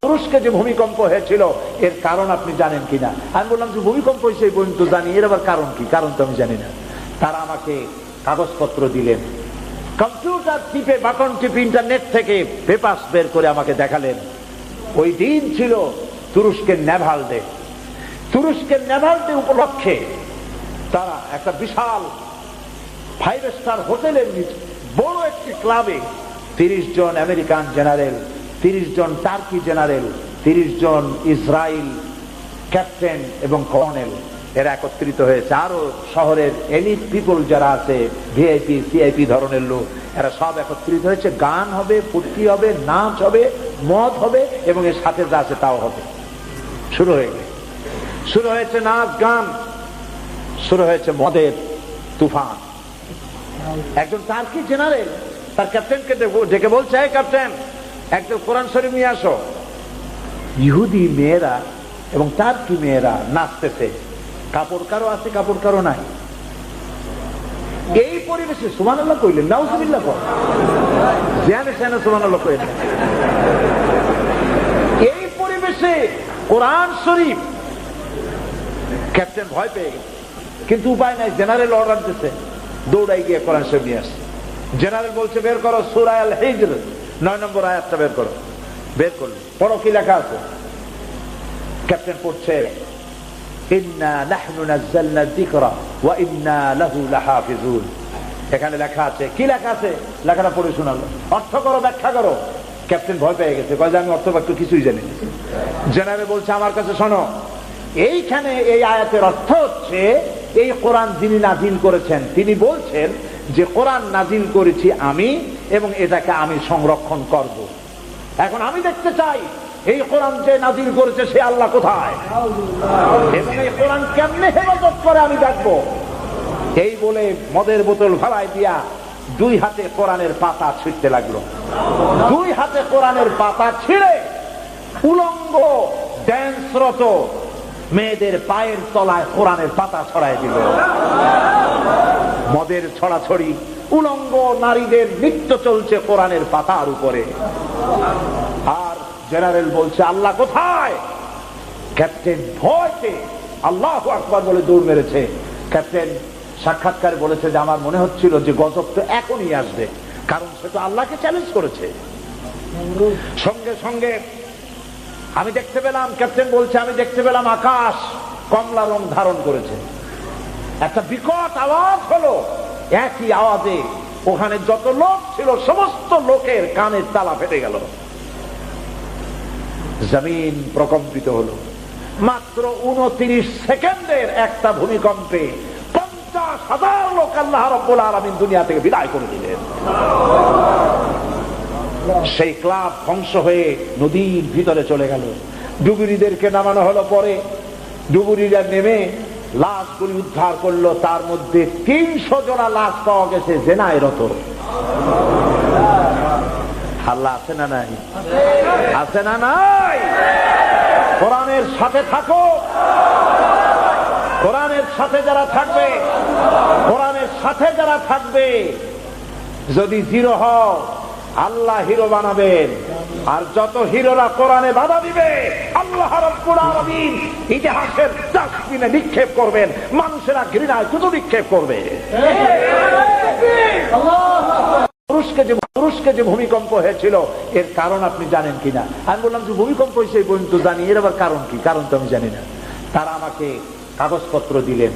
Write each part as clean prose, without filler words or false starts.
তুরস্কে যে ভূমিকম্প হয়েছিল এর কারণ আপনি জানেন কিনা? আমি বললাম যে ভূমিকম্প হয়েছে এই পর্যন্ত জানি, এর আবার কারণ কি? কারণ তো আমি জানি না। তারা আমাকে কাগজপত্র দিলেন, কম্পিউটার টিপে বাটন টিপে ইন্টারনেট থেকে পেপারস বের করে আমাকে দেখালেন। ওই দিন ছিল তুরস্কের নেভাল ডে। তুরস্কের নেভাল ডে উপলক্ষে তারা একটা বিশাল 5 স্টার হোটেলের নিচে বড় একটি ক্লাবে 30 জন আমেরিকান জেনারেল, 30 জন টার্কি জেনারেল, 30 জন ইসরায়েল ক্যাপ্টেন এবং কর্নেল এরা একত্রিত হয়েছে। আরো শহরের এলিট পিপল যারা আছে, ভিআইপি সিআইপি ধরনের লোক, এরা সব একত্রিত হয়েছে। গান হবে, ফুর্তি হবে, নাচ হবে, মদ হবে এবং এর সাথে যা আছে তাও হবে। শুরু হয়েছে নাচ গান, শুরু হয়েছে মদের তুফান। একজন টার্কি জেনারেল তার ক্যাপ্টেনকে ডেকে বলছে, এই ক্যাপ্টেন, একজন কোরআন শরীফ নিয়ে আসো। ইহুদি মেয়েরা এবং টার্কি মেয়েরা নাচতেছে, কাপড় কারো আছে, কাপড় কারো নাই। এই পরিবেশে সুবহানাল্লাহ কইলেন, নাউজুবিল্লাহ কর, জানে জানে সুবহানাল্লাহ কইলেন। এই পরিবেশে কোরআন শরীফ, ক্যাপ্টেন ভয় পেয়ে গেছে, কিন্তু উপায় নাই, জেনারেল অর্ডার দিচ্ছে, দৌড়াই গিয়ে কোরআন শরীফ নিয়ে আসছে। জেনারেল বলছে বের করো সূরা আল হিজর 9 নম্বর আয়াতটা বের করো। বের করলো, পড়ো কি লেখা আছে। ক্যাপ্টেন পড়ছে, ইন্না নাহনু নাযালনা যিকরা ওয়া ইন্না লাহু লাহাফিজুন। এখানে লেখা আছে, কি লেখা আছে? লেখাটা পড়ে শোনালো, অর্থ করো, ব্যাখ্যা করো। ক্যাপ্টেন ভয় পেয়ে গেছে, কয় যে আমি অর্থ ব্যাখ্যা কিছুই জানি না। জেনারেল বলছে, আমার কাছে শোনো, এইখানে এই আয়াতের অর্থ হচ্ছে, এই কোরআন যিনি নাজিল করেছেন তিনি বলছেন যে কোরআন নাজিল করেছি আমি এবং এটাকে আমি সংরক্ষণ করব। এখন আমি দেখতে চাই এই কোরআন যে নাজিল করেছে সে আল্লাহ কোথায় এবং এই কোরআন কেমনে হেফাজত করে আমি দেখবো। এই বলে মদের বোতল ভাড়ায় দিয়া 2 হাতে কোরআনের পাতা ছিঁড়তে লাগলো। 2 হাতে কোরআনের পাতা ছিঁড়ে উলঙ্গ ড্যান্সরত মেয়েদের পায়ের তলায় কোরআনের পাতা ছড়াই দিল। মদের ছড়াছড়ি, উলঙ্গ নারীদের নৃত্য চলছে কোরআনের পাতার উপরে। আর জেনারেল বলছে আল্লাহ কোথায়। ক্যাপ্টেন ভয়তে আল্লাহু আকবার বলে দৌড় মেরেছে। ক্যাপ্টেন সাক্ষাৎকারে বলেছে যে আমার মনে হচ্ছিল যে গজব তো এখনই আসবে, কারণ সে তো আল্লাহকে চ্যালেঞ্জ করেছে। সঙ্গে সঙ্গে আমি দেখতে পেলাম, ক্যাপ্টেন বলছে, আমি দেখতে পেলাম আকাশ কমলা রং ধারণ করেছে। একটা বিকট আওয়াজ হলো, একই আওয়াজে ওখানে যত লোক ছিল সমস্ত লোকের কানের তালা ফেটে গেল, জমিন প্রকম্পিত হলো। মাত্র 29 সেকেন্ডের একটা ভূমিকম্পে 50,000 লোক আল্লাহ রাব্বুল আলামিন দুনিয়া থেকে বিদায় করে দিলেন। সেই ক্লাব ধ্বংস হয়ে নদীর ভিতরে চলে গেল। ডুবুরিদেরকে নামানো হলো। পরে ডুবুরিরা নেমে লাশগুলি উদ্ধার করলো। তার মধ্যে 300 জোড়া লাশ পাওয়া গেছে জেনায় রত। আল্লাহ আছে না নাই? আছে না নাই? কোরআনের সাথে থাকো। কোরআনের সাথে যারা থাকবে, কোরআনের সাথে যারা থাকবে, যদি জিরো হও আল্লাহ হিরো বানাবেন। আর যত হিরোরা কোরআনে বাধা দিবে আল্লাহ রাব্বুল আলামিন ইতিহাসের ডাস্টবিনে নিক্ষেপ করবেন। মানুষেরা ঘৃণায় শুধু নিক্ষেপ করবে। তুরস্কে যে ভূমিকম্প হয়েছিল এর কারণ আপনি জানেন কিনা? আমি বললাম যে ভূমিকম্প হয়েছে এই পর্যন্ত জানি, এর আবার কারণ কি? কারণ তো আমি জানি না। তারা আমাকে কাগজপত্র দিলেন,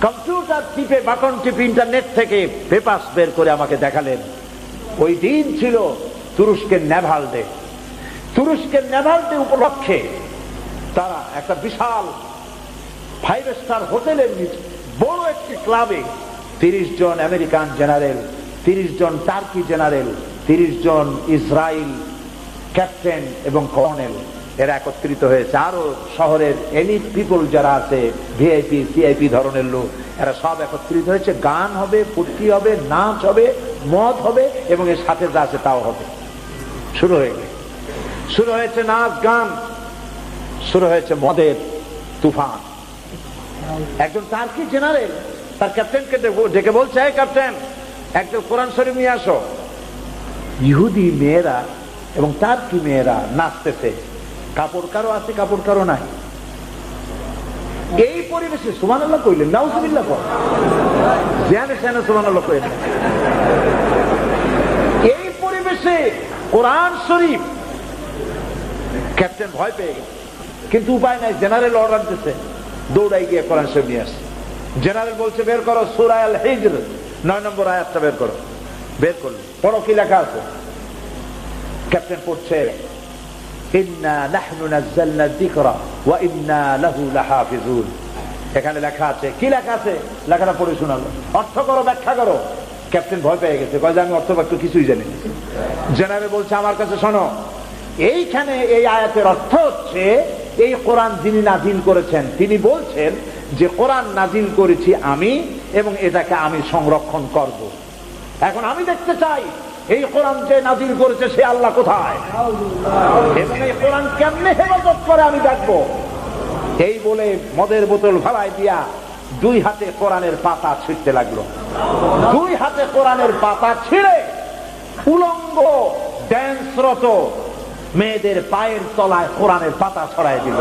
কম্পিউটার টিপে বাটন টিপে ইন্টারনেট থেকে পেপারস বের করে আমাকে দেখালেন। ওই দিন ছিল তুরস্কের নেভাল ডে। তুরস্কের নেভাল ডে উপলক্ষে তারা একটা বিশাল 5 স্টার হোটেলের নিচে বড় একটি ক্লাবে 30 জন আমেরিকান জেনারেল, 30 জন টার্কি জেনারেল, 30 জন ইসরায়েল ক্যাপ্টেন এবং কর্নেল এরা একত্রিত হয়েছে। আরো শহরের এলিট পিপল যারা আছে, ভিআইপি সিআইপি ধরনের লোক, এরা সব একত্রিত হয়েছে। গান হবে, ফুর্তি হবে, নাচ হবে, মদ হবে এবং এর সাথে যা আছে তাও হবে। শুরু হয়েছে নাচ গান, শুরু হয়েছে মদের তুফান। একজন টার্কি জেনারেল তার ক্যাপ্টেনকে ডেকে বলছে, এই ক্যাপ্টেন, একজন কোরআন শরীফ নিয়ে আসো। ইহুদি মেয়েরা এবং টার্কি মেয়েরা নাচতেছে, কাপড় কারো আছে, কাপড় কারো নাই। এই পরিবেশে সুবহানাল্লাহ কইলেন, নাউজুবিল্লাহ কর, জানে জানে সুবহানাল্লাহ কইলেন। এই পরিবেশে কোরআন শরীফ, ক্যাপ্টেন ভয় পেয়ে গেছে, কিন্তু উপায় নাই, জেনারেল অর্ডার দিচ্ছে, দৌড়াই গিয়ে কোরআন শরীফ নিয়ে আসে। জেনারেল বলছে বের করো সূরা আল হিজর 9 নম্বর আয়াতটা বের করো। বের করলো, পড়ো কি লেখা আছে। ক্যাপ্টেন পড়ছে, ইন্না নাহনু নাযালনা যিকরা ওয়া ইন্না লাহু লাহাফিজুন। এখানে লেখা আছে, কি লেখা আছে, লেখাটা পড়ে শোনালো, অর্থ করো, ব্যাখ্যা করো। ক্যাপ্টেন ভয় পেয়ে গেছে, কয় যে আমি অর্থ ব্যাখ্যা কিছুই জানি না। জেনারেল বলছে আমার কাছে শোনো, এইখানে এই আয়াতের অর্থ হচ্ছে, এই কোরআন যিনি নাজিল করেছেন তিনি বলছেন যে কোরআন নাজিল করেছি আমি এবং এটাকে আমি সংরক্ষণ করব। এখন আমি দেখতে চাই এই কোরআন যে নাজিল করেছে সে আল্লাহ কোথায়, এবং এই কোরআন কেমনে হেফাজত করে আমি দেখবো। এই বলে মদের বোতল ভালাই দিয়া 2 হাতে কোরআনের পাতা ছিঁড়তে লাগলো। 2 হাতে কোরআনের পাতা ছিঁড়ে উলঙ্গ ড্যান্সরত মেয়েদের পায়ের তলায় কোরআনের পাতা ছড়াই দিল।